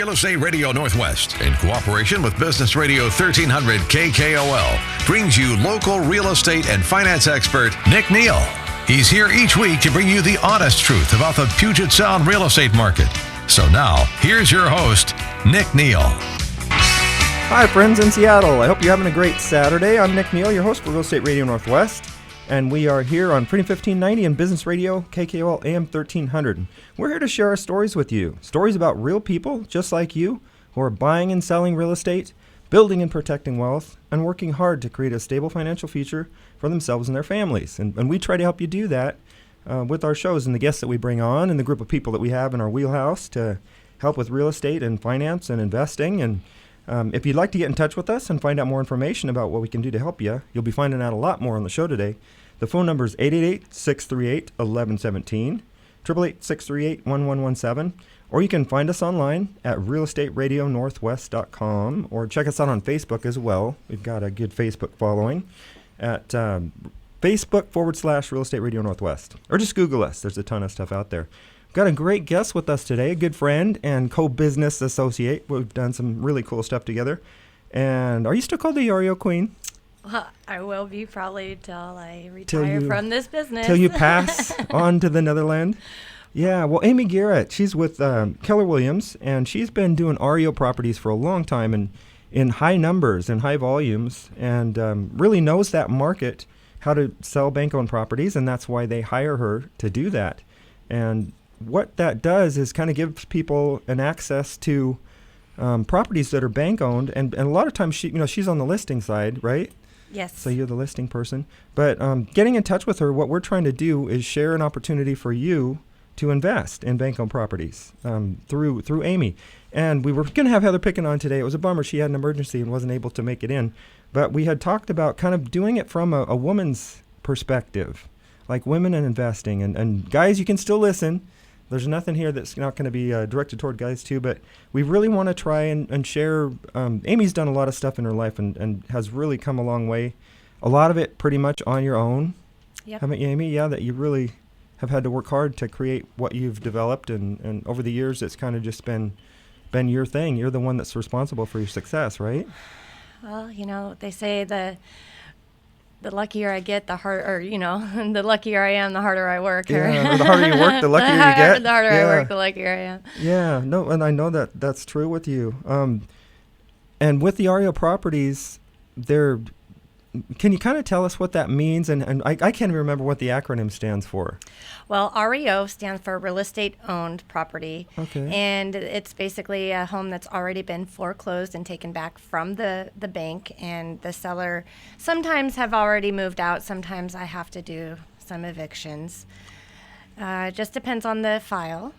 Real Estate Radio Northwest, in cooperation with Business Radio 1300 KKOL, brings you local real estate and finance expert Nick Neal. He's here each week to bring you the honest truth about the Puget Sound real estate market. So now, here's your host, Nick Neal. Hi, friends in Seattle. I hope you're having a great Saturday. I'm Nick Neal, your host for Real Estate Radio Northwest, and we are here on Freedom 1590 and Business Radio KKOL AM 1300. We're here to share our stories with you. Stories about real people just like you who are buying and selling real estate, building and protecting wealth, and working hard to create a stable financial future for themselves and their families. And we try to help you do that with our shows and the guests that we bring on and the group of people that we have in our wheelhouse to help with real estate and finance and investing. And if you'd like to get in touch with us and find out more information about what we can do to help you, you'll be finding out a lot more on the show today. The phone number is 888-638-1117, 888-638-1117, or you can find us online at realestateradionorthwest.com, or check us out on Facebook as well. We've got a good Facebook following at Facebook.com/Real Estate Radio Northwest, or just Google us. There's a ton of stuff out there. We've got a great guest with us today, a good friend and co-business associate. We've done some really cool stuff together. And are you still called the Oreo Queen? Well, I will be probably till I retire from this business. Till you pass on to the Netherlands? Yeah, well, Amy Gerrits, she's with Keller Williams, and she's been doing REO properties for a long time and in high numbers and high volumes, and really knows that market, how to sell bank-owned properties, and that's why they hire her to do that. And what that does is kind of gives people an access to properties that are bank-owned, and a lot of times she's on the listing side, right? Yes. So you're the listing person. But getting in touch with her, what we're trying to do is share an opportunity for you to invest in bank-owned properties through Amy. And we were going to have Heather Picken on today. It was a bummer. She had an emergency and wasn't able to make it in. But we had talked about kind of doing it from a woman's perspective, like women and investing. And guys, you can still listen. There's nothing here that's not going to be directed toward guys too, but we really want to try and share. Amy's done a lot of stuff in her life and has really come a long way. A lot of it pretty much on your own. Yep. Haven't you, Amy? Yeah, that you really have had to work hard to create what you've developed, and over the years it's kind of just been your thing. You're the one that's responsible for your success, right? Well, they say the luckier I get, the harder, the luckier I am, the harder I work. Yeah, the harder you work, the luckier you get. The harder I work, the luckier I am. Yeah, no, and I know that's true with you. And with the REO properties, can you kind of tell us what that means? And I can't even remember what the acronym stands for. Well, REO stands for Real Estate Owned Property. Okay. And it's basically a home that's already been foreclosed and taken back from the bank. And the seller sometimes have already moved out. Sometimes I have to do some evictions. It just depends on the file.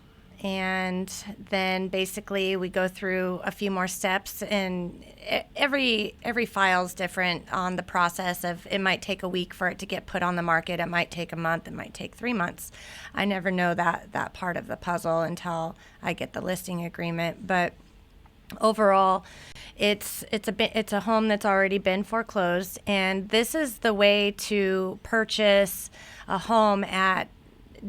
And then basically we go through a few more steps, and every file's different on the process of it might take a week for it to get put on the market. It might take a month. It might take 3 months. I never know that part of the puzzle until I get the listing agreement. But overall, it's a home that's already been foreclosed, and this is the way to purchase a home at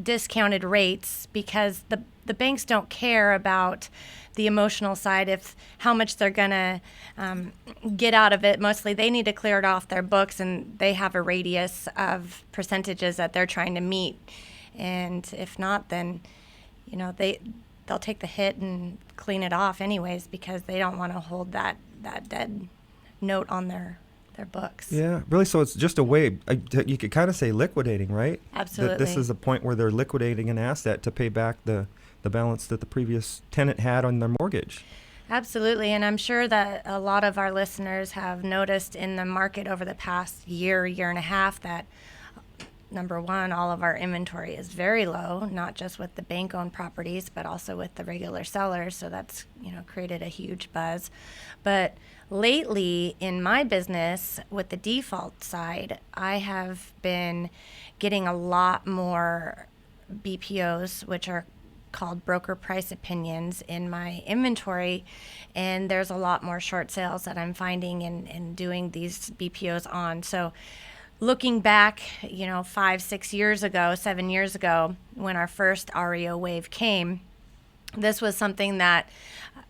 discounted rates, because the banks don't care about the emotional side, if how much they're gonna get out of it. Mostly they need to clear it off their books, and they have a radius of percentages that they're trying to meet. And if not, then they'll take the hit and clean it off anyways, because they don't want to hold that dead note on their books. Yeah, really. So it's just a way, you could kind of say liquidating, right? Absolutely. That this is a point where they're liquidating an asset to pay back the balance that the previous tenant had on their mortgage. Absolutely. And I'm sure that a lot of our listeners have noticed in the market over the past year and a half that, number one, all of our inventory is very low, not just with the bank-owned properties, but also with the regular sellers. So that's, created a huge buzz. But lately in my business with the default side, I have been getting a lot more BPOs, which are called broker price opinions, in my inventory, and there's a lot more short sales that I'm finding and doing these BPOs on. So looking back, 5, 6 years ago, 7 years ago, when our first REO wave came, this was something that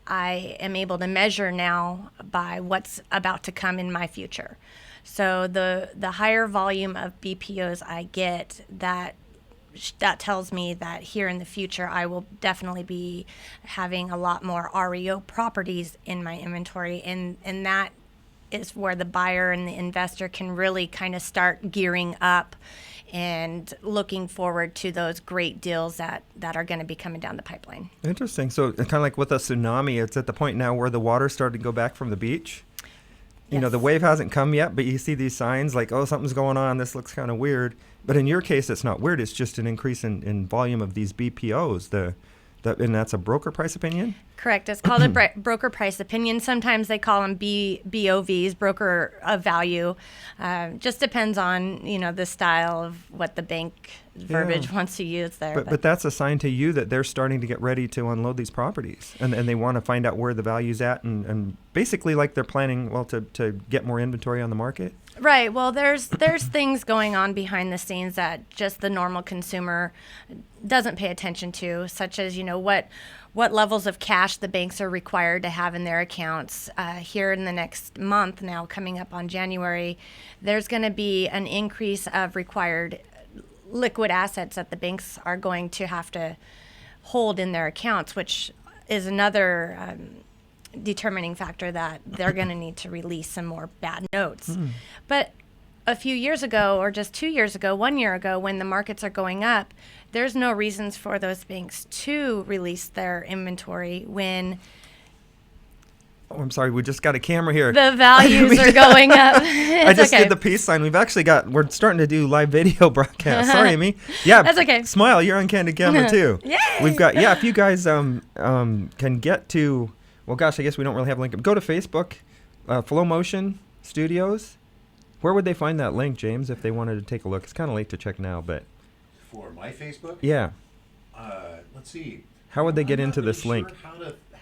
I am able to measure now by what's about to come in my future. So the higher volume of BPOs I get, that tells me that here in the future I will definitely be having a lot more REO properties in my inventory, and that is where the buyer and the investor can really kind of start gearing up and looking forward to those great deals that are going to be coming down the pipeline. Interesting. So kind of like with a tsunami, it's at the point now where the water's starting to go back from the beach. You know, the wave hasn't come yet, but you see these signs like, oh, something's going on. This looks kind of weird. But in your case, it's not weird. It's just an increase in volume of these BPOs. And that's a broker price opinion? Correct. It's called a broker price opinion. Sometimes they call them BOVs, broker of value. Just depends on, the style of what the bank verbiage wants to use there. But that's a sign to you that they're starting to get ready to unload these properties. And they want to find out where the value's at and basically like they're planning, to get more inventory on the market. Right. Well, there's things going on behind the scenes that just the normal consumer doesn't pay attention to, such as, what levels of cash the banks are required to have in their accounts. Here in the next month now, coming up on January, there's going to be an increase of required liquid assets that the banks are going to have to hold in their accounts, which is another determining factor that they're going to need to release some more bad notes. But a few years ago, or just 2 years ago, 1 year ago, when the markets are going up, there's no reasons for those banks to release their inventory when Oh, I'm sorry. We just got a camera here. the values are going up. I just did the peace sign. We're starting to do live video broadcast. Sorry, Amy. Yeah. That's okay. Smile. You're on Candid Camera too. Yay! We've got, if you guys can get to, well, gosh, I guess we don't really have a link. Go to Facebook, Flow Motion Studios. Where would they find that link, James, if they wanted to take a look? It's kind of late to check now, but. For my Facebook? Yeah. Let's see. How would they get into this Sure link?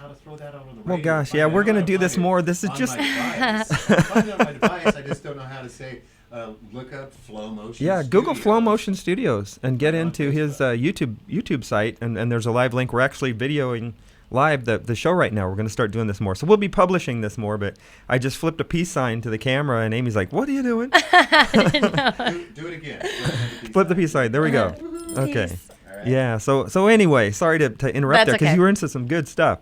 how to throw that out on the Well, radio. gosh, yeah, we're going to do this more. This is on just. My device. I find it on my device. I just don't know how to say. Look up Flow Motion. Yeah, Google Studios. Flow Motion Studios and get On into his Facebook. YouTube site, and there's a live link. We're actually videoing live the show right now. We're going to start doing this more. So we'll be publishing this more, but I just flipped a peace sign to the camera, and Amy's like, what are you doing? Do it again. Flip the peace sign. There we go. Okay. Peace. All right. Yeah, so anyway, sorry to interrupt That's there because okay. you were into some good stuff.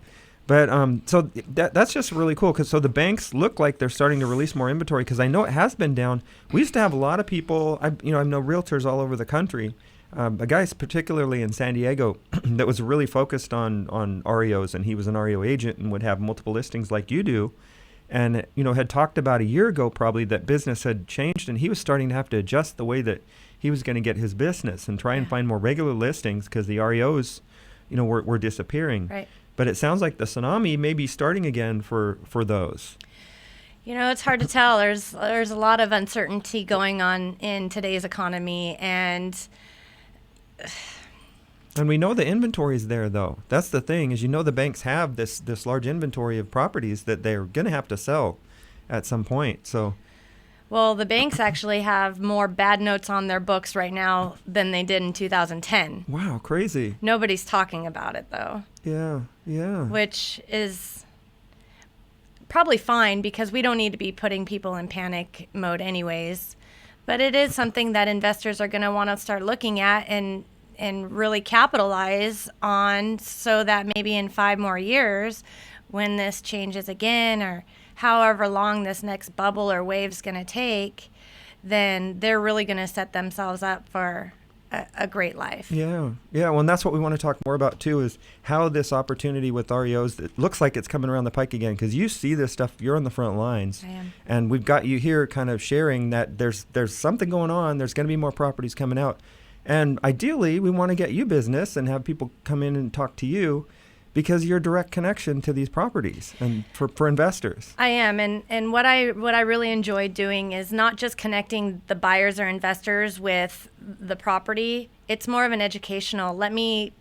But so that's just really cool because so the banks look like they're starting to release more inventory because I know it has been down. We used to have a lot of people, I know realtors all over the country. A guy particularly in San Diego that was really focused on REOs, and he was an REO agent and would have multiple listings like you do. And, had talked about a year ago probably that business had changed and he was starting to have to adjust the way that he was going to get his business and try and find more regular listings because the REOs, were disappearing. Right. But it sounds like the tsunami may be starting again for those. It's hard to tell. There's a lot of uncertainty going on in today's economy, and we know the inventory is there, though. That's the thing, is the banks have this large inventory of properties that they're going to have to sell at some point. So, well, the banks actually have more bad notes on their books right now than they did in 2010. wow, crazy. Nobody's talking about it, though, Yeah. which is probably fine because we don't need to be putting people in panic mode anyways. But it is something that investors are going to want to start looking at and really capitalize on so that maybe in 5 more years when this changes again or however long this next bubble or wave's going to take, then they're really going to set themselves up for a great life. Yeah. Well, and that's what we want to talk more about too, is how this opportunity with REOs, it looks like it's coming around the pike again, because you see this stuff, you're on the front lines. I am. And we've got you here kind of sharing that there's something going on, there's going to be more properties coming out. And ideally, we want to get you business and have people come in and talk to you because you're a direct connection to these properties and for investors. I am, and what I really enjoy doing is not just connecting the buyers or investors with the property. It's more of an educational. Let me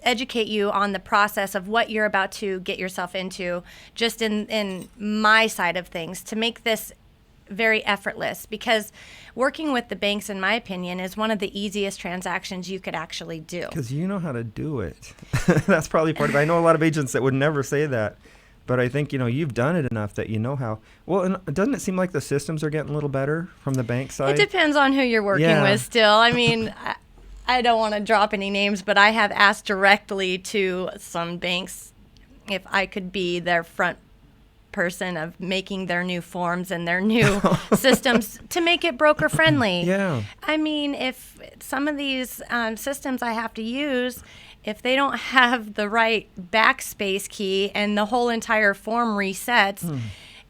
educate you on the process of what you're about to get yourself into, just in my side of things, to make this very effortless, because working with the banks, in my opinion, is one of the easiest transactions you could actually do. Because you know how to do it. That's probably part of it. I know a lot of agents that would never say that. But I think, you've done it enough that you know how. Well, and doesn't it seem like the systems are getting a little better from the bank side? It depends on who you're working with still. I mean, I don't want to drop any names, but I have asked directly to some banks if I could be their front person of making their new forms and their new systems to make it broker friendly. Yeah. I mean, if some of these systems I have to use, if they don't have the right backspace key and the whole entire form resets,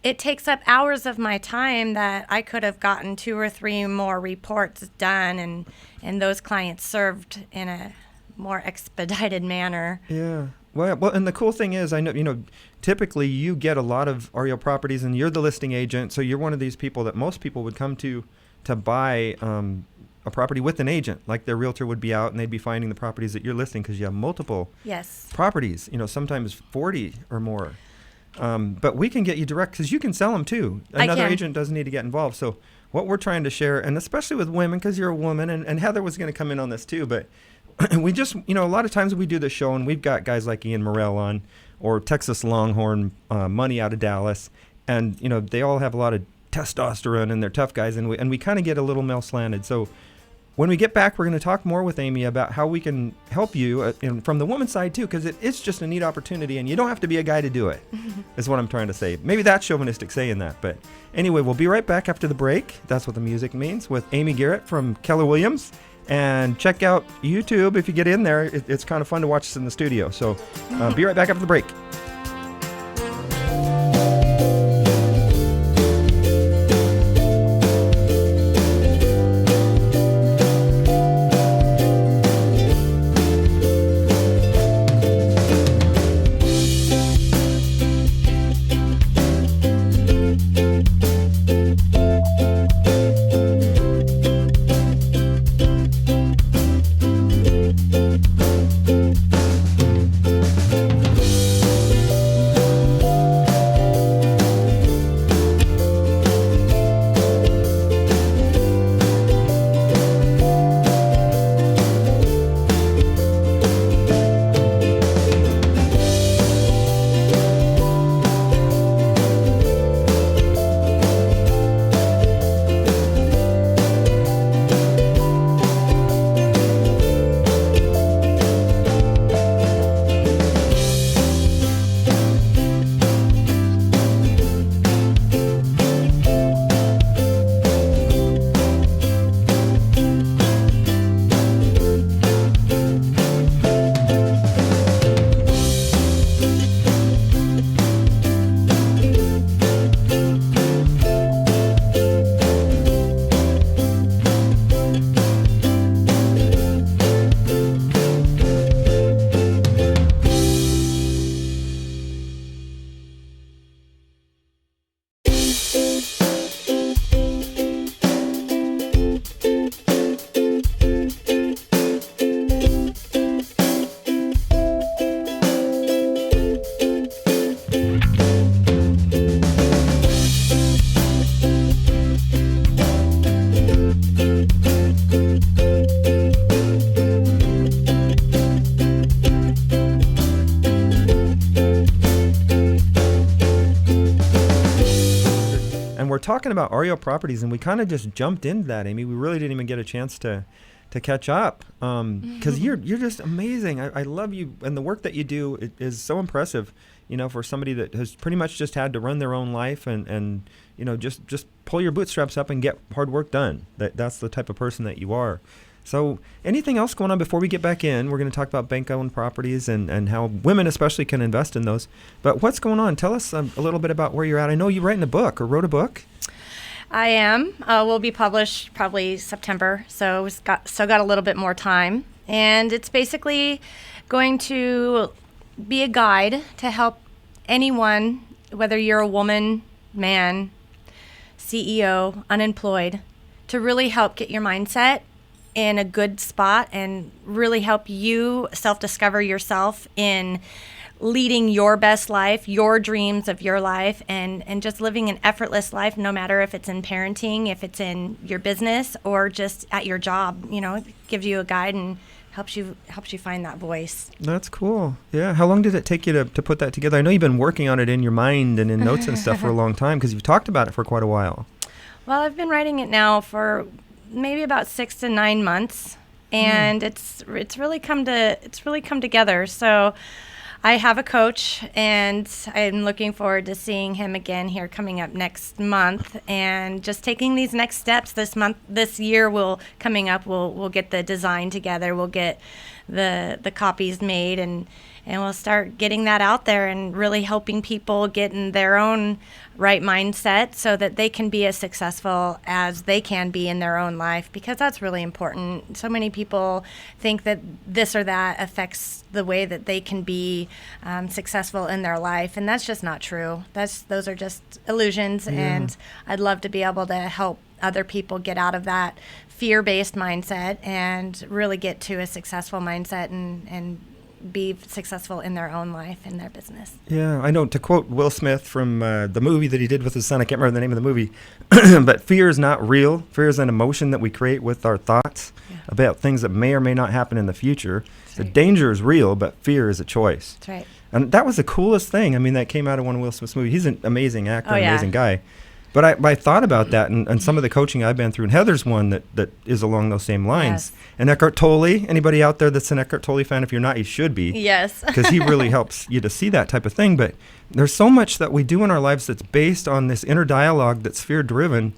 it takes up hours of my time that I could have gotten 2 or 3 more reports done and those clients served in a more expedited manner. Yeah. Well, and the cool thing is, I know, typically you get a lot of REO properties and you're the listing agent. So you're one of these people that most people would come to buy a property with an agent, like their realtor would be out and they'd be finding the properties that you're listing because you have multiple properties, sometimes 40 or more. But we can get you direct because you can sell them too. Another agent doesn't need to get involved. So what we're trying to share, and especially with women, because you're a woman, and Heather was going to come in on this too, but we just, a lot of times we do the show and we've got guys like Ian Morrell on, or Texas Longhorn Money out of Dallas, and, they all have a lot of testosterone and they're tough guys, and we kind of get a little male slanted. So when we get back, we're going to talk more with Amy about how we can help you from the woman's side too, because it's just a neat opportunity and you don't have to be a guy to do it, is what I'm trying to say. Maybe that's chauvinistic saying that, but anyway, we'll be right back after the break. That's what the music means, with Amy Gerrit from Keller Williams. And check out YouTube if you get in there. It's kind of fun to watch us in the studio. So be right back after the break. Talking about REO properties, and we kind of just jumped into that, Amy. We really didn't even get a chance to catch up because you're just amazing. I love you, and the work that you do is so impressive. For somebody that has pretty much just had to run their own life and just pull your bootstraps up and get hard work done. That's the type of person that you are. So anything else going on before we get back in? We're going to talk about bank-owned properties and how women especially can invest in those. But what's going on? Tell us a little bit about where you're at. I know you're writing a book or wrote a book. I am. Will be published probably September, so we've got a little bit more time. And it's basically going to be a guide to help anyone, whether you're a woman, man, CEO, unemployed, to really help get your mindset in a good spot and really help you self-discover yourself in leading your best life, your dreams of your life, and just living an effortless life, no matter if it's in parenting, if it's in your business, or just at your job. It gives you a guide and helps you find that voice. That's cool. Yeah. How long did it take you to put that together? I know you've been working on it in your mind and in notes and stuff for a long time, because you've talked about it for quite a while. Well, I've been writing it now for maybe about 6 to 9 months, and it's really come together. So I have a coach, and I'm looking forward to seeing him again here coming up next month, and just taking these next steps this year. We'll get the design together. We'll get the copies made, and we'll start getting that out there and really helping people get in their own right mindset so that they can be as successful as they can be in their own life, because that's really important. So many people think that this or that affects the way that they can be successful in their life, and that's just not true. Those are just illusions, and I'd love to be able to help other people get out of that fear-based mindset and really get to a successful mindset and be successful in their own life and their business. Yeah, I know, to quote Will Smith from the movie that he did with his son, I can't remember the name of the movie, but fear is not real. Fear is an emotion that we create with our thoughts about things that may or may not happen in the future. The danger is real, but fear is a choice. That's right. And that was the coolest thing. I mean, that came out of one of Will Smith's movies. He's an amazing actor, amazing guy. But I thought about that, and some of the coaching I've been through, and Heather's one that is along those same lines. Yes. And Eckhart Tolle, anybody out there that's an Eckhart Tolle fan, if you're not, you should be. Yes. Because he really helps you to see that type of thing. But there's so much that we do in our lives that's based on this inner dialogue that's fear-driven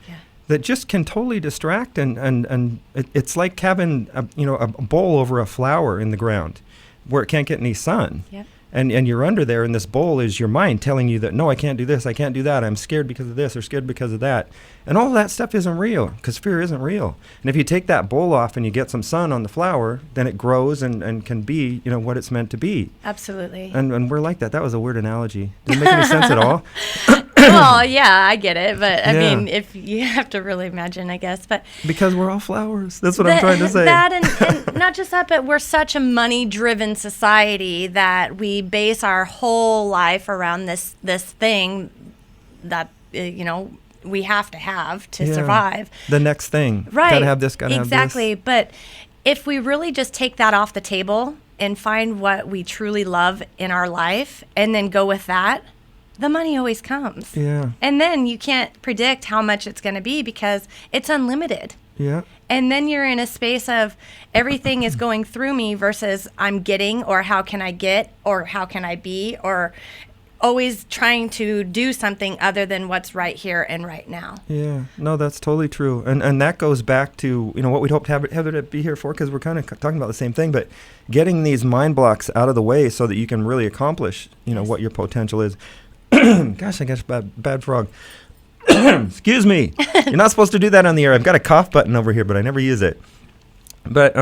that just can totally distract, and it's like having a bowl over a flower in the ground where it can't get any sun. Yep. And you're under there, and this bowl is your mind telling you that, no, I can't do this, I can't do that, I'm scared because of this or scared because of that. And all that stuff isn't real, because fear isn't real. And if you take that bowl off and you get some sun on the flower, then it grows and can be, what it's meant to be. Absolutely. And we're like that. That was a weird analogy. Didn't make any sense at all. Well, yeah, I get it. But, I mean, if you have to really imagine, I guess. But because we're all flowers. That's what I'm trying to say. That and not just that, but we're such a money-driven society that we base our whole life around this thing that, we have to survive. The next thing. Right. Gotta have this, gotta have this. Exactly. But if we really just take that off the table and find what we truly love in our life and then go with that, the money always comes. Yeah. And then you can't predict how much it's going to be because it's unlimited. Yeah. And then you're in a space of everything is going through me versus I'm getting, or how can I get, or how can I be, or always trying to do something other than what's right here and right now. Yeah, no, that's totally true. And that goes back to, what we'd hope to have Heather to be here for, because we're kind of talking about the same thing, but getting these mind blocks out of the way so that you can really accomplish, what your potential is. Gosh, I guess bad frog. Excuse me. You're not supposed to do that on the air. I've got a cough button over here, but I never use it. But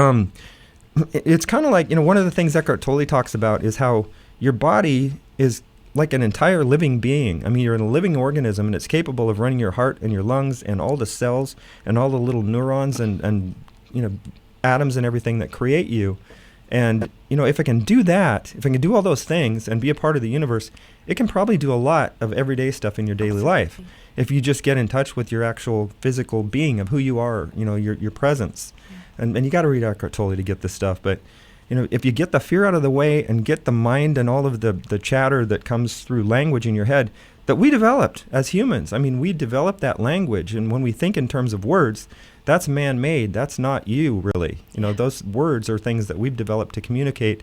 it's kind of like, one of the things Eckhart Tolle talks about is how your body is like an entire living being. I mean, you're a living organism, and it's capable of running your heart and your lungs and all the cells and all the little neurons and atoms and everything that create you. And, if it can do that, if it can do all those things and be a part of the universe, it can probably do a lot of everyday stuff in your daily life. If you just get in touch with your actual physical being of who you are, your presence. Yeah. And you got to read Eckhart Tolle to get this stuff. But, if you get the fear out of the way and get the mind and all of the chatter that comes through language in your head that we developed as humans. I mean, we developed that language. And when we think in terms of words, that's man-made. That's not you, really. Those words are things that we've developed to communicate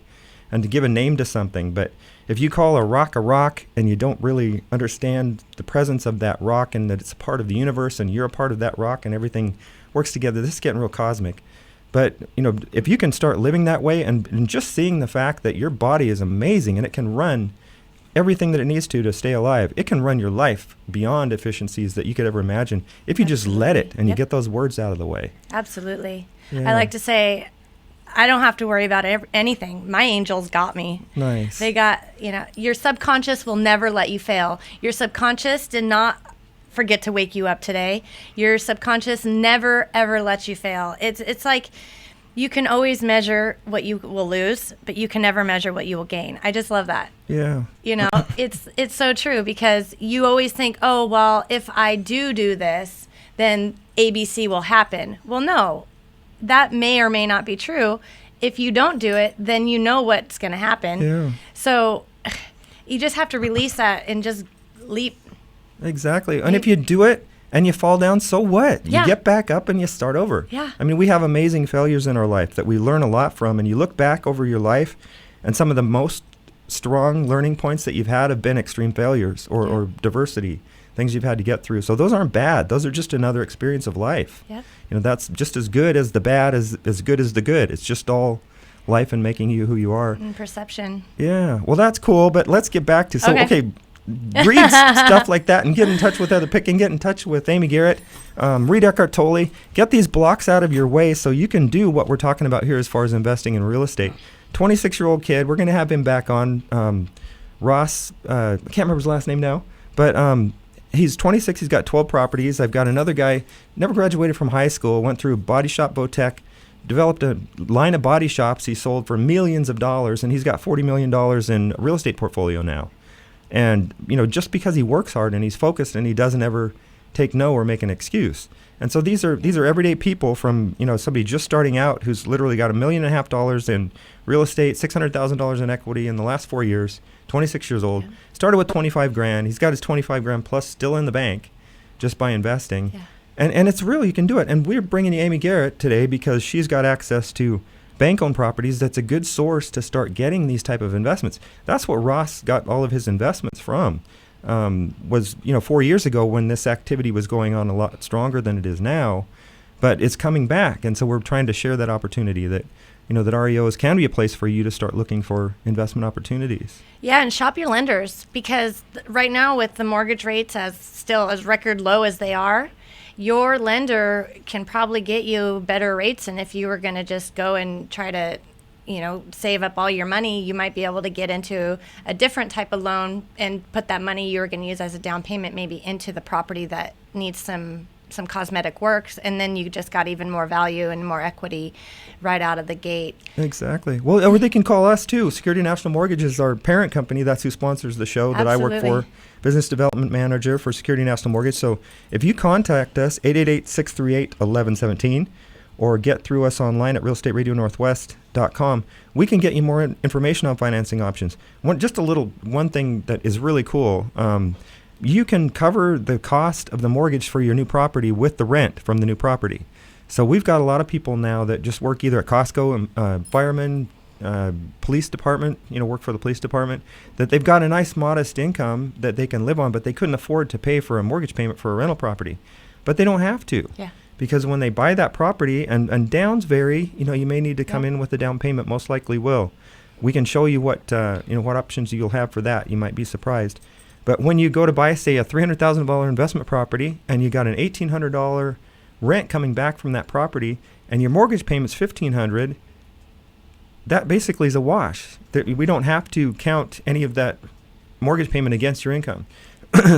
and to give a name to something. But if you call a rock and you don't really understand the presence of that rock and that it's a part of the universe and you're a part of that rock and everything works together, this is getting real cosmic. But, if you can start living that way and just seeing the fact that your body is amazing and it can run everything that it needs to stay alive, it can run your life beyond efficiencies that you could ever imagine if you just let it and you get those words out of the way. Absolutely. Yeah. I like to say, I don't have to worry about anything. My angels got me. Nice. They got, your subconscious will never let you fail. Your subconscious did not forget to wake you up today. Your subconscious never, ever lets you fail. It's like you can always measure what you will lose, but you can never measure what you will gain. I just love that. Yeah. It's so true, because you always think, oh, well, if I do this, then ABC will happen. Well, no. That may or may not be true. if you don't do it, then you know what's going to happen. Yeah. So you just have to release that and just leap. Exactly. And if you do it and you fall down, so what? Yeah. You get back up and you start over. Yeah. I mean, we have amazing failures in our life that we learn a lot from, and you look back over your life, and some of the most strong learning points that you've had have been extreme failures or diversity, things you've had to get through. So those aren't bad. Those are just another experience of life. Yeah. That's just as good as the bad, as good as the good. It's just all life and making you who you are. And perception. Yeah. Well, that's cool, but let's get back to, okay, read stuff like that and get in touch with Heather Picken, get in touch with Amy Gerrit, read Eckhart Tolle, get these blocks out of your way so you can do what we're talking about here as far as investing in real estate. 26-year-old kid, we're going to have him back on. Ross, I can't remember his last name now, but he's 26, he's got 12 properties. I've got another guy, never graduated from high school, went through Body Shop Botech, developed a line of body shops he sold for millions of dollars, and he's got $40 million in a real estate portfolio now. And, just because he works hard and he's focused and he doesn't ever take no or make an excuse. And so these are everyday people from, somebody just starting out who's literally got $1.5 million in real estate, $600,000 in equity in the last 4 years, 26 years old, started with 25 grand. He's got his 25 grand plus still in the bank just by investing. Yeah. And it's real, you can do it. And we're bringing you Amy Gerrit today because she's got access to bank-owned properties. That's a good source to start getting these type of investments. That's what Ross got all of his investments from. Was 4 years ago when this activity was going on a lot stronger than it is now, but it's coming back. And so we're trying to share that opportunity that, that REOs can be a place for you to start looking for investment opportunities. Yeah, and shop your lenders, because right now with the mortgage rates as record low as they are, your lender can probably get you better rates. And if you were going to just go and try to, save up all your money, you might be able to get into a different type of loan and put that money you were going to use as a down payment maybe into the property that needs some cosmetic works, and then you just got even more value and more equity right out of the gate. Exactly. Well, or they can call us too. Security National Mortgage is our parent company. That's who sponsors the show that Absolutely. I work for. Business Development Manager for Security National Mortgage. So if you contact us, 888-638-1117, or get through us online at realestateradionorthwest.com, we can get you more information on financing options. One thing that is really cool, you can cover the cost of the mortgage for your new property with the rent from the new property. So we've got a lot of people now that just work either at Costco, firemen, police department, work for the police department, that they've got a nice modest income that they can live on, but they couldn't afford to pay for a mortgage payment for a rental property. But they don't have to. Yeah. Because when they buy that property, and downs vary, you may need to come in with a down payment, most likely will. We can show you what options you'll have for that. You might be surprised. But when you go to buy, say, a $300,000 investment property, and you got an $1,800 rent coming back from that property, and your mortgage payment's $1,500, that basically is a wash. We don't have to count any of that mortgage payment against your income.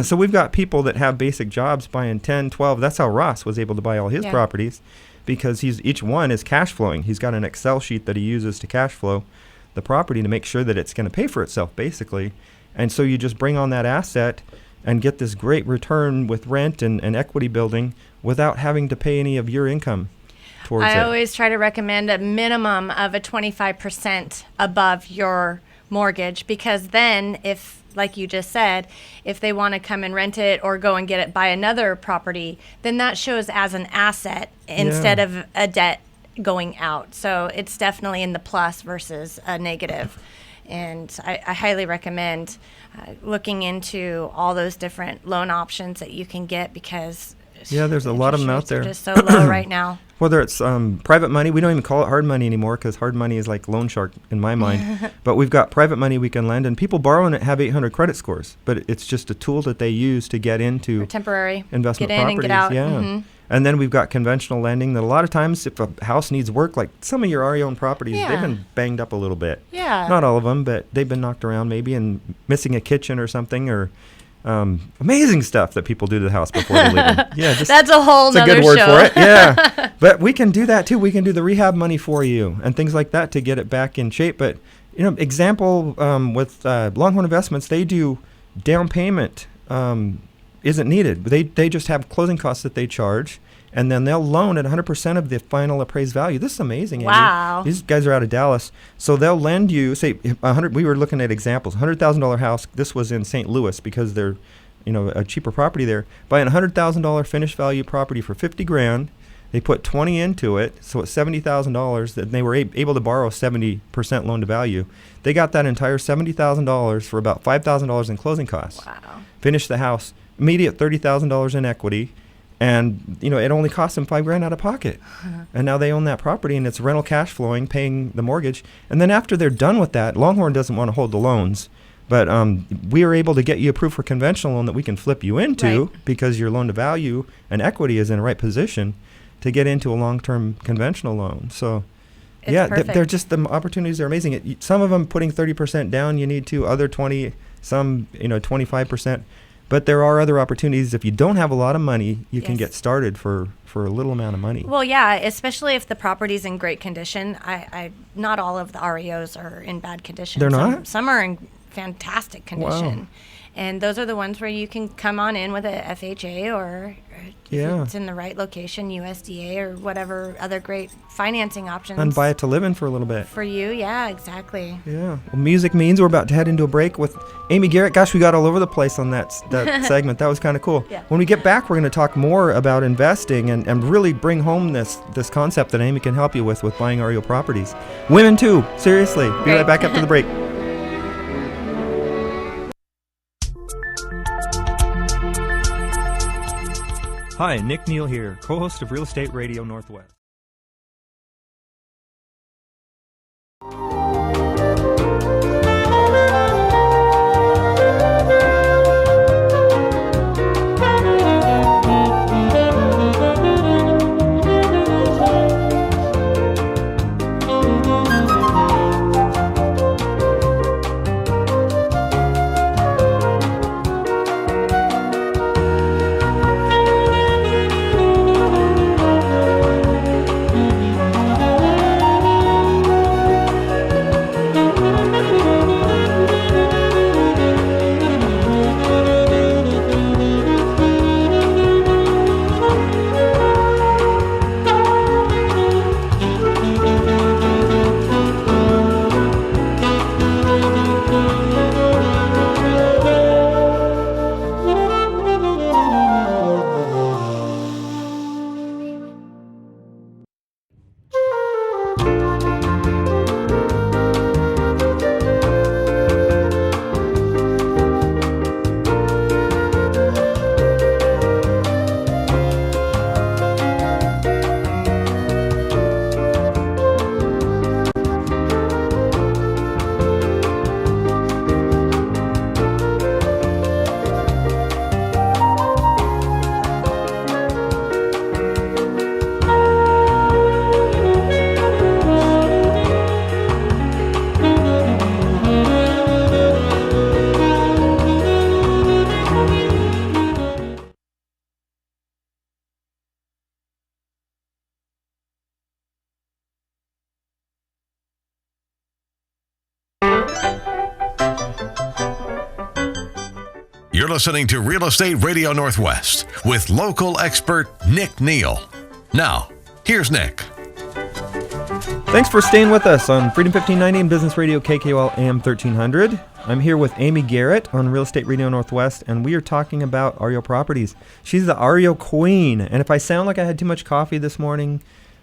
So we've got people that have basic jobs buying 10, 12. That's how Ross was able to buy all his properties, because each one is cash flowing. He's got an Excel sheet that he uses to cash flow the property to make sure that it's going to pay for itself, basically. And so you just bring on that asset and get this great return with rent and equity building without having to pay any of your income towards it. I always try to recommend a minimum of a 25% above your mortgage, because then if, like you just said, if they want to come and rent it or go and get it by another property, then that shows as an asset instead of a debt going out. So it's definitely in the plus versus a negative. And I highly recommend looking into all those different loan options that you can get, because there's a lot of them out there. They're just so low right now. Whether it's private money, we don't even call it hard money anymore, because hard money is like loan shark in my mind. But we've got private money we can lend, and people borrowing it have 800 credit scores. But it's just a tool that they use to get into temporary investment get in properties. And get out. Yeah. Mm-hmm. And then we've got conventional lending that a lot of times, if a house needs work, like some of your REO properties, they've been banged up a little bit. Yeah. Not all of them, but they've been knocked around maybe and missing a kitchen or something, or amazing stuff that people do to the house before they leave them. Yeah, that's a whole nother show. It's a good word for it. Yeah. But we can do that too. We can do the rehab money for you and things like that to get it back in shape. But, example, with Longhorn Investments, they do down payment isn't needed. They just have closing costs that they charge, and then they'll loan at 100% of the final appraised value. This is amazing. Amy. Wow. These guys are out of Dallas. So they'll lend you, say, we were looking at examples, $100,000 house. This was in St. Louis because they're, a cheaper property there. Buying a $100,000 finished value property for $50,000. They put 20 into it, so it's $70,000. That they were able to borrow 70% loan to value. They got that entire $70,000 for about $5,000 in closing costs. Wow. Finished the house, immediate $30,000 in equity, and it only cost them $5,000 out of pocket. And now they own that property, and it's rental cash flowing, paying the mortgage. And then after they're done with that, Longhorn doesn't want to hold the loans, but we are able to get you approved for conventional loan that we can flip you into because your loan to value and equity is in the right position to get into a long-term conventional loan. So, they're just, the opportunities are amazing. Some of them putting 30% down, you need to, other 20, some, 25%. But there are other opportunities. If you don't have a lot of money, you can get started for a little amount of money. Well, yeah, especially if the property's in great condition. I not all of the REOs are in bad condition. They're not? Some are in fantastic condition. Wow. And those are the ones where you can come on in with a FHA or if it's in the right location, USDA or whatever other great financing options. And buy it to live in for a little bit. For you, yeah, exactly. Yeah. Well, music means we're about to head into a break with Amy Gerrit. Gosh, we got all over the place on that segment. That was kind of cool. Yeah. When we get back, we're going to talk more about investing and really bring home this concept that Amy can help you with buying REO properties. Women too, seriously. Be right back after the break. Hi, Nick Neal here, co-host of Real Estate Radio Northwest. You're listening to Real Estate Radio Northwest with local expert Nick Neal. Now, here's Nick. Thanks for staying with us on Freedom 1590 and Business Radio KKOL AM 1300. I'm here with Amy Gerrit on Real Estate Radio Northwest, and we are talking about REO properties. She's the REO queen, and if I sound like I had too much coffee this morning,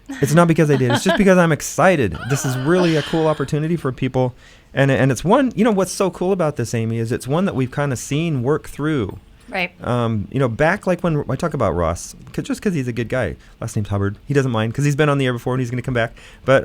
it's not because I did. It's just because I'm excited. This is really a cool opportunity for people, and it's one, what's so cool about this, Amy, is it's one that we've kind of seen work through. Right. Back like when I talk about Ross, just because he's a good guy. Last name's Hubbard. He doesn't mind because he's been on the air before and he's going to come back. But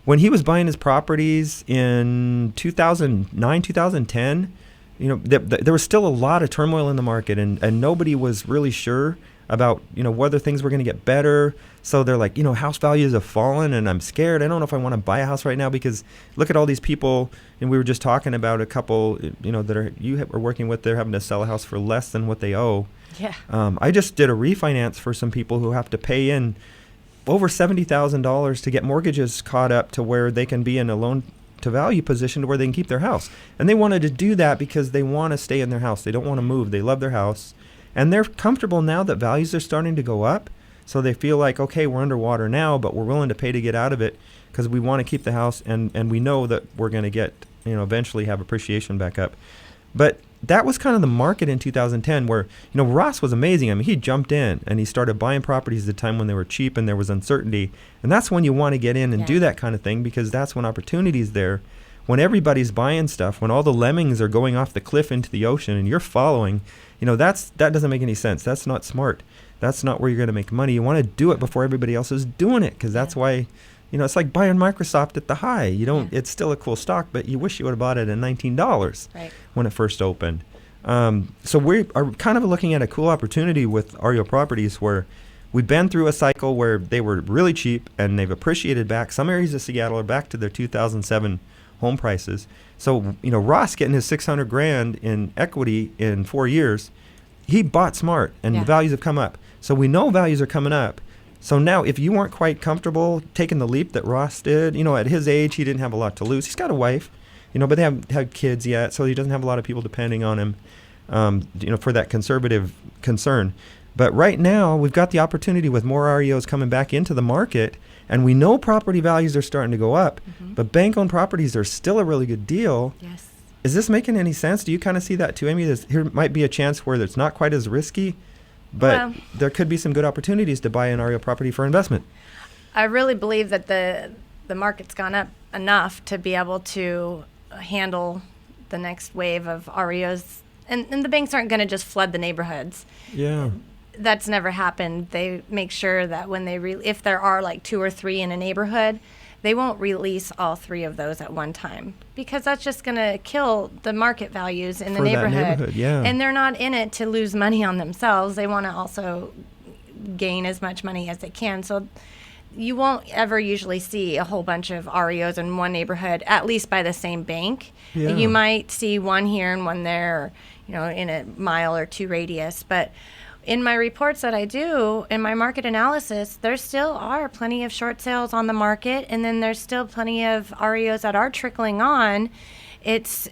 when he was buying his properties in 2009, 2010, there was still a lot of turmoil in the market, and nobody was really sure about whether things were going to get better. So they're like, house values have fallen, and I'm scared. I don't know if I want to buy a house right now because look at all these people. And we were just talking about a couple, that you are working with. They're having to sell a house for less than what they owe. Yeah. I just did a refinance for some people who have to pay in over $70,000 to get mortgages caught up to where they can be in a loan to value position to where they can keep their house. And they wanted to do that because they want to stay in their house. They don't want to move. They love their house. And they're comfortable now that values are starting to go up. So they feel like, okay, we're underwater now, but we're willing to pay to get out of it because we want to keep the house, and we know that we're going to get, eventually have appreciation back up. But that was kind of the market in 2010 where, Ross was amazing. I mean, he jumped in and he started buying properties at a time when they were cheap and there was uncertainty. And that's when you want to get in and do that kind of thing, because that's when opportunity's there. When everybody's buying stuff, when all the lemmings are going off the cliff into the ocean and you're following, that doesn't make any sense. That's not smart. That's not where you're going to make money. You want to do it before everybody else is doing it, because that's why, it's like buying Microsoft at the high. It's still a cool stock, but you wish you would have bought it at $19 when it first opened. So we are kind of looking at a cool opportunity with REO Properties where we've been through a cycle where they were really cheap and they've appreciated back. Some areas of Seattle are back to their 2007 home prices. So, Ross getting his $600,000 in equity in 4 years, he bought smart, and the values have come up. So we know values are coming up. So now if you weren't quite comfortable taking the leap that Ross did, at his age, he didn't have a lot to lose. He's got a wife, but they haven't had kids yet, so he doesn't have a lot of people depending on him, for that conservative concern. But right now, we've got the opportunity with more REOs coming back into the market, and we know property values are starting to go up, but bank-owned properties are still a really good deal. Yes. Is this making any sense? Do you kind of see that too, Amy? Here might be a chance where it's not quite as risky, but there could be some good opportunities to buy an REO property for investment. I really believe that the market's gone up enough to be able to handle the next wave of REOs, and the banks aren't going to just flood the neighborhoods. Yeah. That's never happened. They make sure that when if there are like 2 or 3 in a neighborhood, they won't release all 3 of those at one time, because that's just going to kill the market values in the neighborhood. And they're not in it to lose money on themselves. They want to also gain as much money as they can. So you won't ever usually see a whole bunch of REOs in one neighborhood, at least by the same bank. Yeah. You might see one here and one there, in a mile or 2 radius. But in my reports that I do, in my market analysis, there still are plenty of short sales on the market, and then there's still plenty of REOs that are trickling on. It's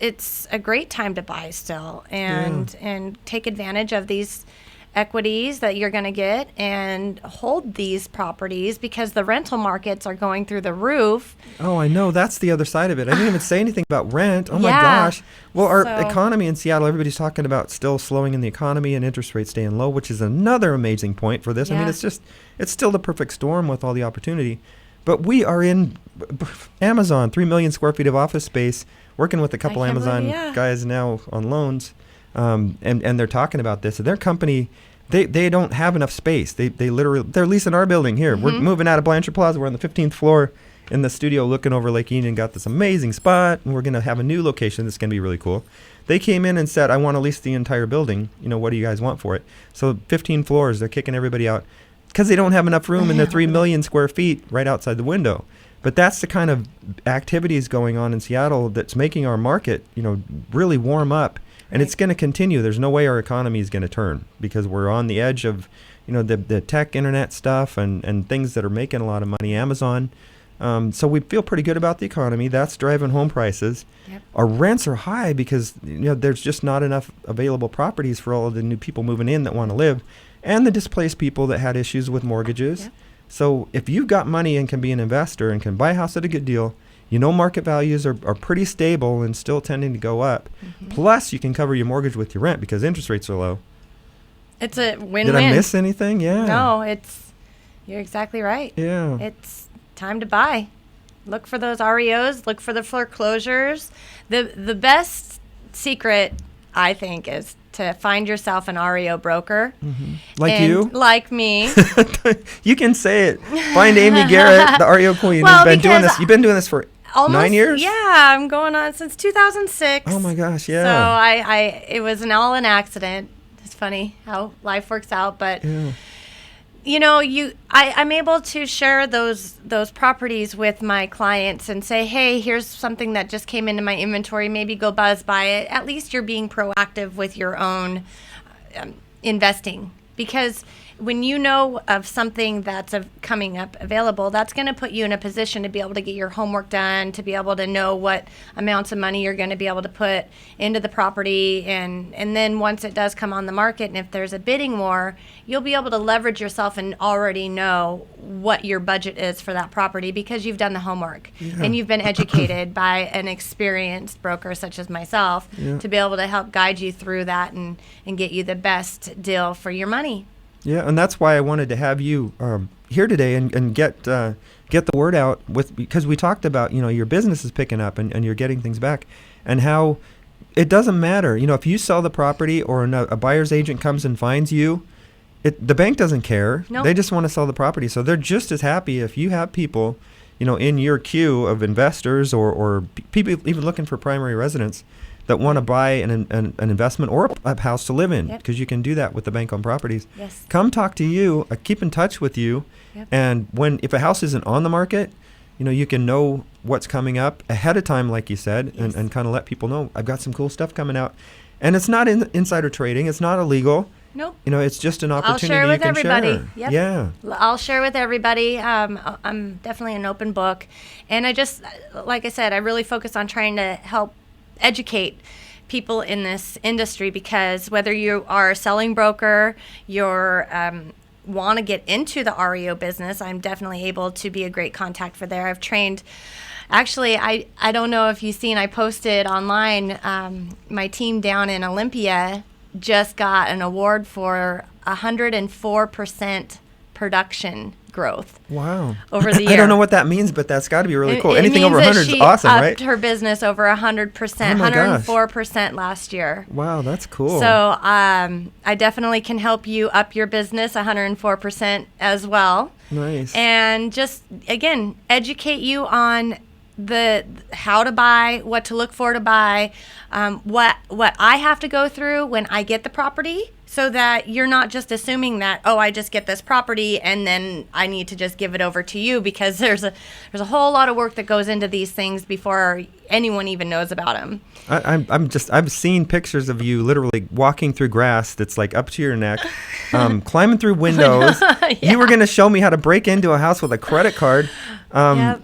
a great time to buy still, and take advantage of these equities that you're going to get and hold these properties, because the rental markets are going through the roof. Oh, I know. That's the other side of it. I didn't even say anything about rent. Oh, my gosh. Well, our economy in Seattle, everybody's talking about still slowing in the economy and interest rates staying low, which is another amazing point for this. I mean, it's still the perfect storm with all the opportunity. But we are in Amazon, 3 million square feet of office space, working with a couple Amazon guys now on loans. And they're talking about this. Their company, they don't have enough space. They're leasing our building here. We're moving out of Blanchard Plaza. We're on the 15th floor in the studio looking over Lake Union. Got this amazing spot, and we're going to have a new location that's going to be really cool. They came in and said, I want to lease the entire building. What do you guys want for it? So 15 floors, they're kicking everybody out because they don't have enough room in the 3 million square feet right outside the window. But that's the kind of activities going on in Seattle that's making our market, really warm up. And it's going to continue. There's no way our economy is going to turn, because we're on the edge of, the tech internet stuff and things that are making a lot of money, Amazon. So we feel pretty good about the economy. That's driving home prices. Yep. Our rents are high because, there's just not enough available properties for all of the new people moving in that want to live, and the displaced people that had issues with mortgages. Yep. So if you've got money and can be an investor and can buy a house at a good deal, market values are pretty stable and still tending to go up. Plus, you can cover your mortgage with your rent because interest rates are low. It's a win-win. Did I miss anything? Yeah. No, you're exactly right. Yeah. It's time to buy. Look for those REOs. Look for the foreclosures. The best secret, I think, is to find yourself an REO broker. Like you? Like me. You can say it. Find Amy Gerrit, the REO queen. Well, You've been doing this for almost 9 years? Yeah, I'm going on since 2006. Oh my gosh, yeah. So it was all an accident. It's funny how life works out, but I'm able to share those properties with my clients and say, hey, here's something that just came into my inventory. Maybe go buzz by it. At least you're being proactive with your own investing, because when you know of something that's coming up available, that's going to put you in a position to be able to get your homework done, to be able to know what amounts of money you're going to be able to put into the property. And then once it does come on the market, and if there's a bidding war, you'll be able to leverage yourself and already know what your budget is for that property because you've done the homework and you've been educated by an experienced broker such as myself to be able to help guide you through that and get you the best deal for your money. Yeah, and that's why I wanted to have you here today and get the word out because we talked about, your business is picking up and you're getting things back and how it doesn't matter. If you sell the property or a buyer's agent comes and finds you, the bank doesn't care. Nope. They just want to sell the property. So they're just as happy if you have people, in your queue of investors or people even looking for primary residence that want to buy an investment or a house to live in, because you can do that with the bank-owned properties. Yes. Come talk to you, keep in touch with you, and if a house isn't on the market, you can know what's coming up ahead of time, like you said, and kind of let people know, I've got some cool stuff coming out. And it's not insider trading. It's not illegal. Nope. It's just an opportunity I'll share with you can everybody. share. Yep. Yeah. I'll share with everybody. I'm definitely an open book. And I just, like I said, I really focus on trying to help educate people in this industry because whether you are a selling broker, you're want to get into the REO business, I'm definitely able to be a great contact for there. I've trained, actually, I don't know if you've seen, I posted online, my team down in Olympia just got an award for 104% production growth. Wow. Over the year. I don't know what that means, but that's got to be really cool. It Anything means over 100 is awesome, upped right? her business over 100%, Oh my gosh. 104% last year. Wow, that's cool. So I definitely can help you up your business 104% as well. Nice. And just, again, educate you on the how to buy, what to look for to buy, what I have to go through when I get the property, so that you're not just assuming that, I just get this property and then I need to just give it over to you, because there's a whole lot of work that goes into these things before anyone even knows about them. I've seen pictures of you literally walking through grass that's like up to your neck, climbing through windows. You were going to show me how to break into a house with a credit card.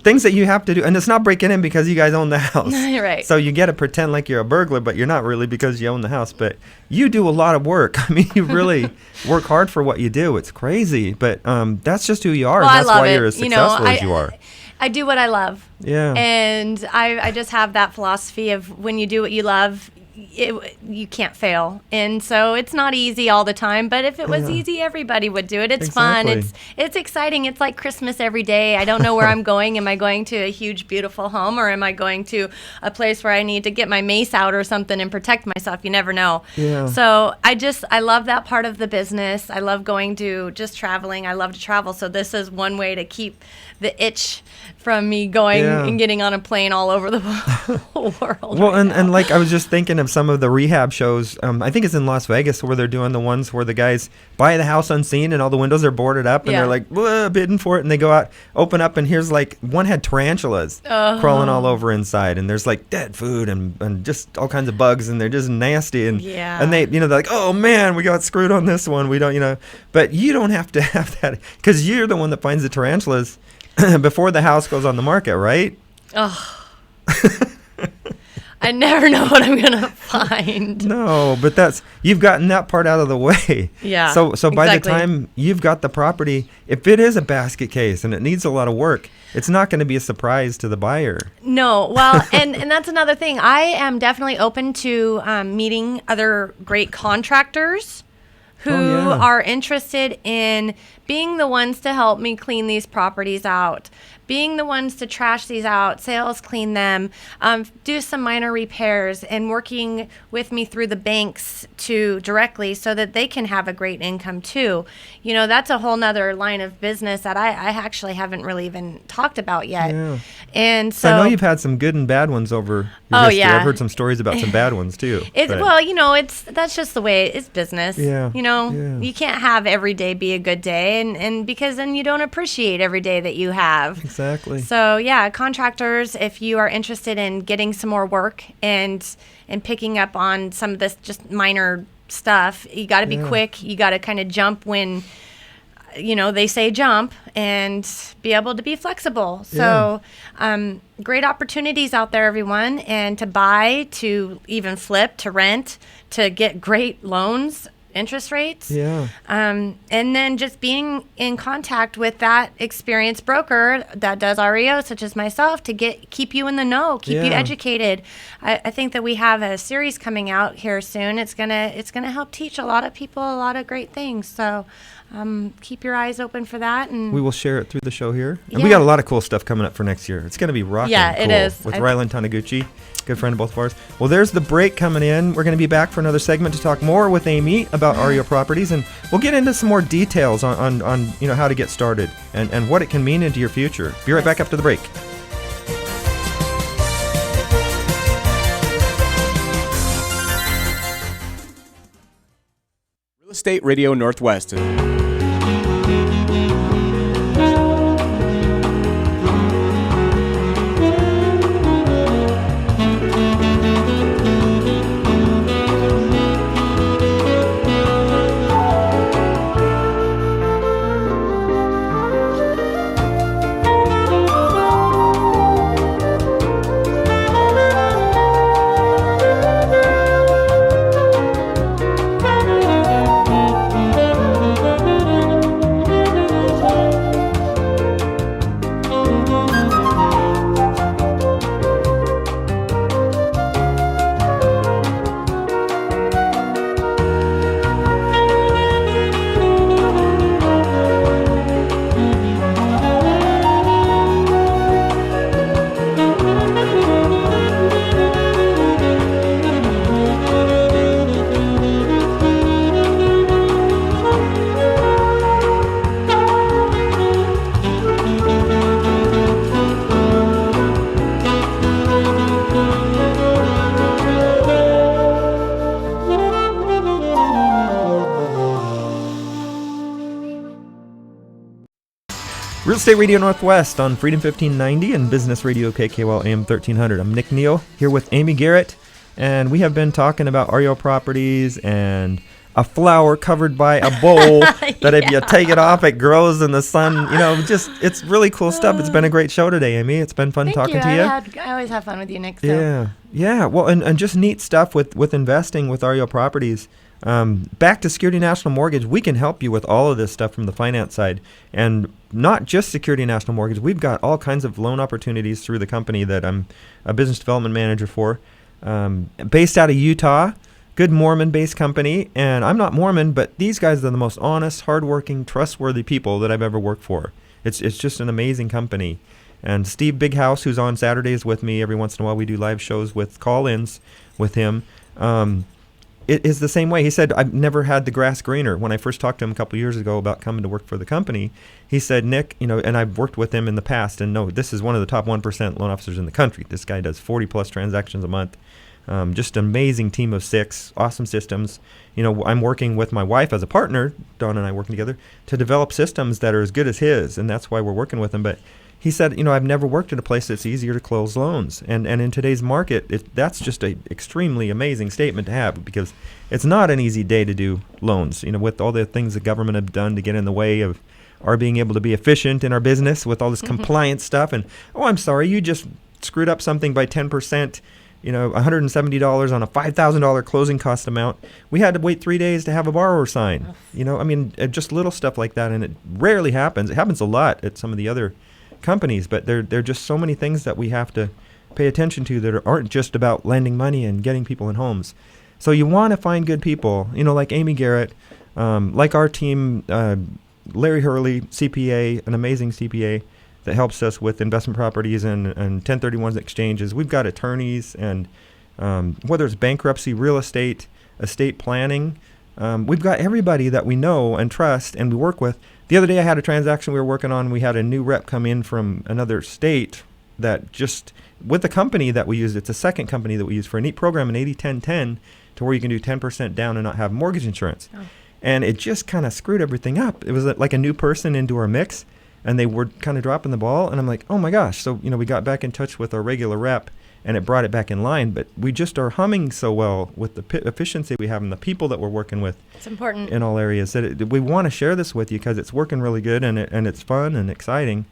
Things that you have to do, and it's not breaking in because you guys own the house. Right. So you get to pretend like you're a burglar, but you're not really because you own the house. But you do a lot of work. I mean, you really work hard for what you do. It's crazy, but that's just who you are, Well, and that's I love why it. you're as successful as you are. I do what I love. Yeah. And I just have that philosophy of when you do what you love, you can't fail. And so it's not easy all the time, but if it was easy, everybody would do it. It's fun. It's exciting. It's like Christmas every day. I don't know where I'm going. Am I going to a huge, beautiful home, or am I going to a place where I need to get my mace out or something and protect myself? You never know. Yeah. So I love that part of the business. I love going to just traveling. I love to travel. So this is one way to keep the itch from me going and getting on a plane all over the world. Well, and like I was just thinking of some of the rehab shows. I think it's in Las Vegas where they're doing the ones where the guys buy the house unseen and all the windows are boarded up and they're like bidding for it, and they go out, open up, and here's like one had tarantulas crawling all over inside, and there's like dead food and just all kinds of bugs, and they're just nasty, and they they're like, oh man, we got screwed on this one. We don't but you don't have to have that because you're the one that finds the tarantulas before the house goes on the market, right? Oh. I never know what I'm gonna find. No, but you've gotten that part out of the way. Yeah. So by the time you've got the property, if it is a basket case and it needs a lot of work, it's not going to be a surprise to the buyer. No. Well, and that's another thing. I am definitely open to meeting other great contractors who are interested in being the ones to help me clean these properties out, being the ones to trash these out, sales clean them, do some minor repairs, and working with me through the banks directly so that they can have a great income too. That's a whole nother line of business that I actually haven't really even talked about yet. Yeah. And so I know you've had some good and bad ones over your history. I've heard some stories about some bad ones too. That's just the way it's business. Yeah. You can't have every day be a good day, and because then you don't appreciate every day that you have. Exactly. So contractors, if you are interested in getting some more work and picking up on some of this just minor stuff, you got to be quick. You got to kind of jump when they say jump and be able to be flexible. So great opportunities out there, everyone. And to buy, to even flip, to rent, to get great loans, interest rates. Yeah. And then just being in contact with that experienced broker that does REO, such as myself, to keep you in the know, keep you educated. I think that we have a series coming out here soon. It's gonna help teach a lot of people a lot of great things. So keep your eyes open for that. And we will share it through the show here. And we got a lot of cool stuff coming up for next year. It's going to be rocking. Yeah, cool. it is. With Rylan Taniguchi, good friend of both of ours. Well, there's the break coming in. We're going to be back for another segment to talk more with Amy about REO properties, and we'll get into some more details on how to get started and what it can mean into your future. Be right back after the break. Real Estate Radio Northwest. Real Estate Radio Northwest on Freedom 1590 and Business Radio KKOL AM 1300. I'm Nick Neal here with Amy Gerrit, and we have been talking about REO properties and a flower covered by a bowl that if you take it off, it grows in the sun. It's really cool stuff. It's been a great show today, Amy. It's been fun talking to you. I always have fun with you, Nick. So. Yeah. Well, and just neat stuff with investing with REO properties. Back to Security National Mortgage, we can help you with all of this stuff from the finance side. And not just Security National Mortgage. We've got all kinds of loan opportunities through the company that I'm a business development manager for. Based out of Utah, good Mormon-based company. And I'm not Mormon, but these guys are the most honest, hardworking, trustworthy people that I've ever worked for. It's just an amazing company. And Steve Bighouse, who's on Saturdays with me, every once in a while we do live shows with call-ins with him. It is the same way. He said, I've never had the grass greener. When I first talked to him a couple of years ago about coming to work for the company, he said, Nick, and I've worked with him in the past, and no, this is one of the top 1% loan officers in the country. This guy does 40-plus transactions a month. Just an amazing team of 6, awesome systems. I'm working with my wife as a partner, Dawn and I working together, to develop systems that are as good as his, and that's why we're working with him. But he said, I've never worked at a place that's easier to close loans. And in today's market, that's just an extremely amazing statement to have, because it's not an easy day to do loans, with all the things the government have done to get in the way of our being able to be efficient in our business with all this compliance stuff. And, I'm sorry, you just screwed up something by 10%, $170 on a $5,000 closing cost amount. We had to wait 3 days to have a borrower sign. Just little stuff like that. And it rarely happens. It happens a lot at some of the other companies, but there are just so many things that we have to pay attention to that aren't just about lending money and getting people in homes. So you want to find good people, like Amy Gerrit, like our team, Larry Hurley, CPA, an amazing CPA that helps us with investment properties and 1031 exchanges. We've got attorneys, and whether it's bankruptcy, real estate, estate planning, we've got everybody that we know and trust and we work with. The other day I had a transaction we were working on. We had a new rep come in from another state that just, with the company that we use, it's a second company that we use for a neat program, an 80-10-10, to where you can do 10% down and not have mortgage insurance. Oh. And it just kind of screwed everything up. It was like a new person into our mix, and they were kind of dropping the ball. And I'm like, oh my gosh. So, we got back in touch with our regular rep, and it brought it back in line. But we just are humming so well with the efficiency we have and the people that we're working with. It's important in all areas that we want to share this with you because it's working really good and it's fun and exciting.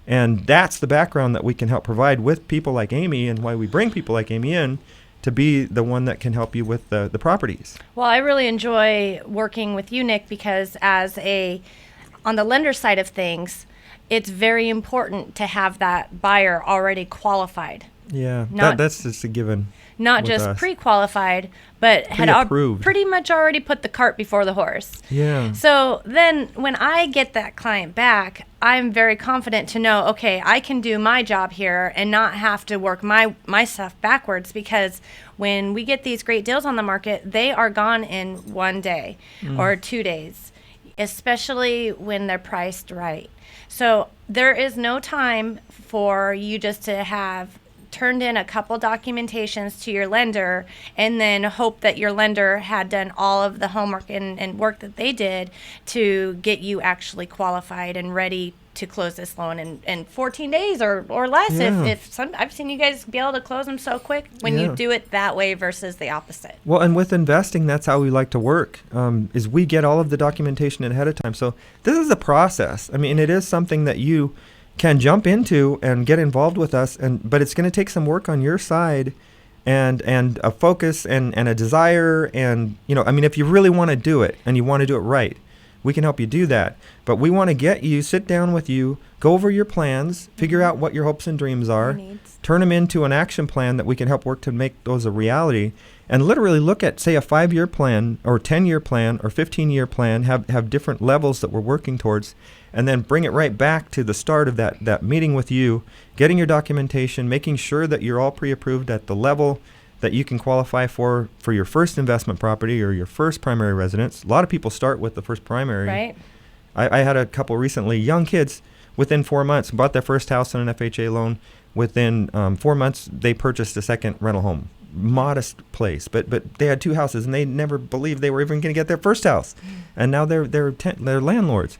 And that's the background that we can help provide with people like Amy, and why we bring people like Amy in to be the one that can help you with the properties. Well, I really enjoy working with you, Nick, because on the lender side of things, it's very important to have that buyer already qualified. Yeah, that's just a given. Not just us. Pre-qualified, but had pretty much already put the cart before the horse. Yeah. So then when I get that client back, I'm very confident to know, okay, I can do my job here and not have to work my stuff backwards, because when we get these great deals on the market, they are gone in 1 day or 2 days, especially when they're priced right. So there is no time for you just to have turned in a couple documentations to your lender and then hope that your lender had done all of the homework and work that they did to get you actually qualified and ready to close this loan in 14 days or less. Yeah. I've seen you guys be able to close them so quick when you do it that way versus the opposite. Well, and with investing, that's how we like to work, is we get all of the documentation ahead of time. So this is a process. I mean, it is something that you can jump into and get involved with us, but it's going to take some work on your side and a focus and a desire. And, I mean, if you really want to do it and you want to do it right, we can help you do that. But we want to get you, sit down with you, go over your plans, figure out what your hopes and dreams are, turn them into an action plan that we can help work to make those a reality, and literally look at, say, a 5-year plan or 10-year plan or 15-year plan, have different levels that we're working towards, and then bring it right back to the start of that meeting with you, getting your documentation, making sure that you're all pre-approved at the level that you can qualify for your first investment property or your first primary residence. A lot of people start with the first primary. Right. I had a couple recently, young kids, within 4 months, bought their first house on an FHA loan. Within 4 months, they purchased a second rental home. Modest place, but they had 2 houses, and they never believed they were even going to get their first house. And now they're landlords.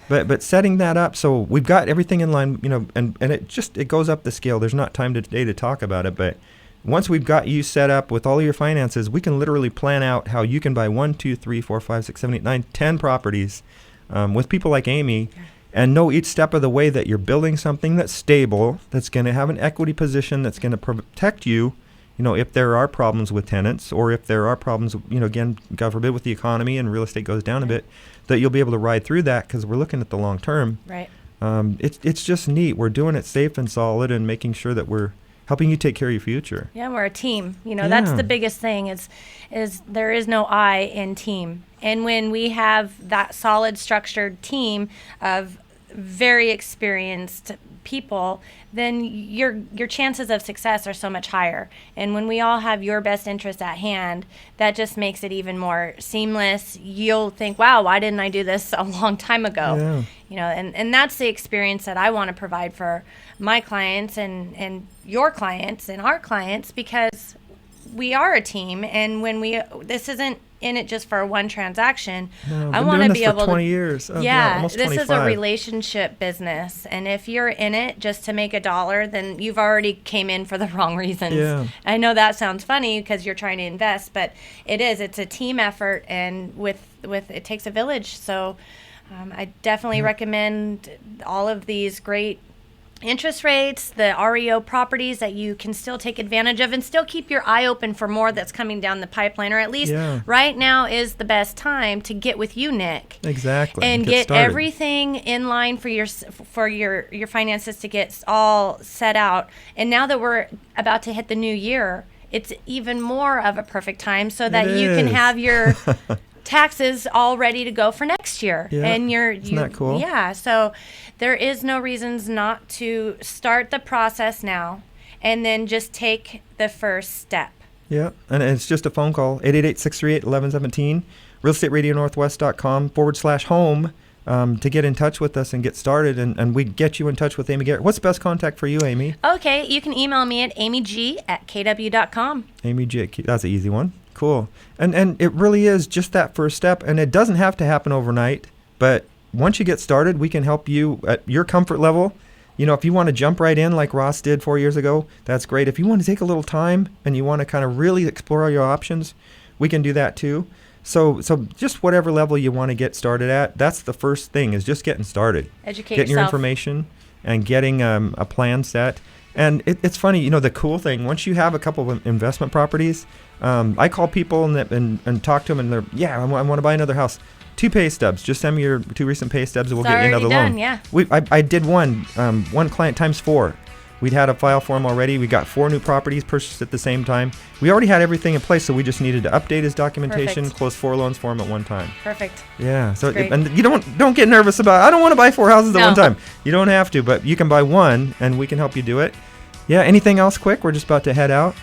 But setting that up, so we've got everything in line, and it goes up the scale. There's not time today to talk about it, but once we've got you set up with all of your finances, we can literally plan out how you can buy 1, 2, 3, 4, 5, 6, 7, 8, 9, 10 properties with people like Amy, and know each step of the way that you're building something that's stable, that's going to have an equity position, that's going to protect you, if there are problems with tenants, or if there are problems, again, God forbid, with the economy and real estate goes down a bit, that you'll be able to ride through that, because we're looking at the long term. Right. It's just neat. We're doing it safe and solid and making sure that we're helping you take care of your future. Yeah, we're a team. That's the biggest thing is there is no I in team. And when we have that solid structured team of very experienced people, then your chances of success are so much higher. And when we all have your best interest at hand, that just makes it even more seamless. You'll think, wow, why didn't I do this a long time ago? Yeah. And that's the experience that I want to provide for my clients and your clients and our clients, because we are a team. And when this isn't in it just for one transaction. No, I want to be able to 20 years. Oh, yeah, God, almost this 25. is a relationship business, and if you're in it just to make $1, then you've already came in for the wrong reasons. Yeah. I know that sounds funny because you're trying to invest, but it's a team effort, and with it takes a village. So I definitely recommend all of these great interest rates, the REO properties that you can still take advantage of and still keep your eye open for more that's coming down the pipeline, or at least right now is the best time to get with you, Nick. Exactly. And get started. Everything in line for your finances to get all set out. And now that we're about to hit the new year, it's even more of a perfect time so that you can have your taxes all ready to go for next year. Yeah. And Isn't that cool? Yeah. So there is no reasons not to start the process now and then just take the first step. Yeah. And it's just a phone call, 888-638-1117, realestateradionorthwest.com/home to get in touch with us and get started. And we get you in touch with Amy Gerrits. What's the best contact for you, Amy? Okay. You can email me at amyg@kw.com. Amy G. That's an easy one. Cool. And it really is just that first step, and it doesn't have to happen overnight, but once you get started, we can help you at your comfort level If you want to jump right in like Ross did 4 years ago, that's great. If you want to take a little time and you want to kind of really explore your options, we can do that too. So just whatever level you want to get started at, that's the first thing, is just getting started. Educate Getting your yourself. information and getting a plan set. And it's funny, the cool thing, once you have a couple of investment properties, I call people and talk to them, and they're, I want to buy another house. 2 pay stubs. Just send me your 2 recent pay stubs, and we'll get you another loan. Yeah. I did one client times 4. We'd had a file for him already. We got 4 new properties purchased at the same time. We already had everything in place, so we just needed to update his documentation, Perfect. close 4 loans for him at one time. Perfect. Yeah. So Great. and you don't get nervous about, I don't want to buy 4 houses at No. one time. You don't have to, but you can buy one, and we can help you do it. Yeah. Anything else quick? We're just about to head out.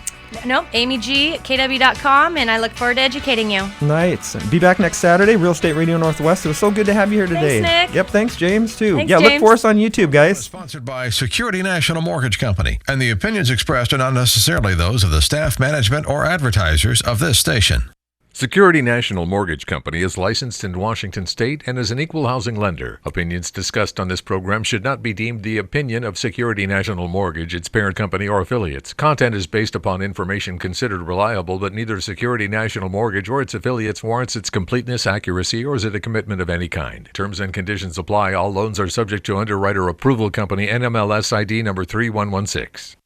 Nope. AmyG@KW.com, and I look forward to educating you. Nice. Be back next Saturday, Real Estate Radio Northwest. It was so good to have you here today. Thanks, Nick. Yep. Thanks, James, too. Thanks, Look James. for us on YouTube, guys. Sponsored by Security National Mortgage Company, and the opinions expressed are not necessarily those of the staff, management, or advertisers of this station. Security National Mortgage Company is licensed in Washington State and is an equal housing lender. Opinions discussed on this program should not be deemed the opinion of Security National Mortgage, its parent company, or affiliates. Content is based upon information considered reliable, but neither Security National Mortgage or its affiliates warrants its completeness, accuracy, or is it a commitment of any kind. Terms and conditions apply. All loans are subject to underwriter approval. Company NMLS ID number 3116.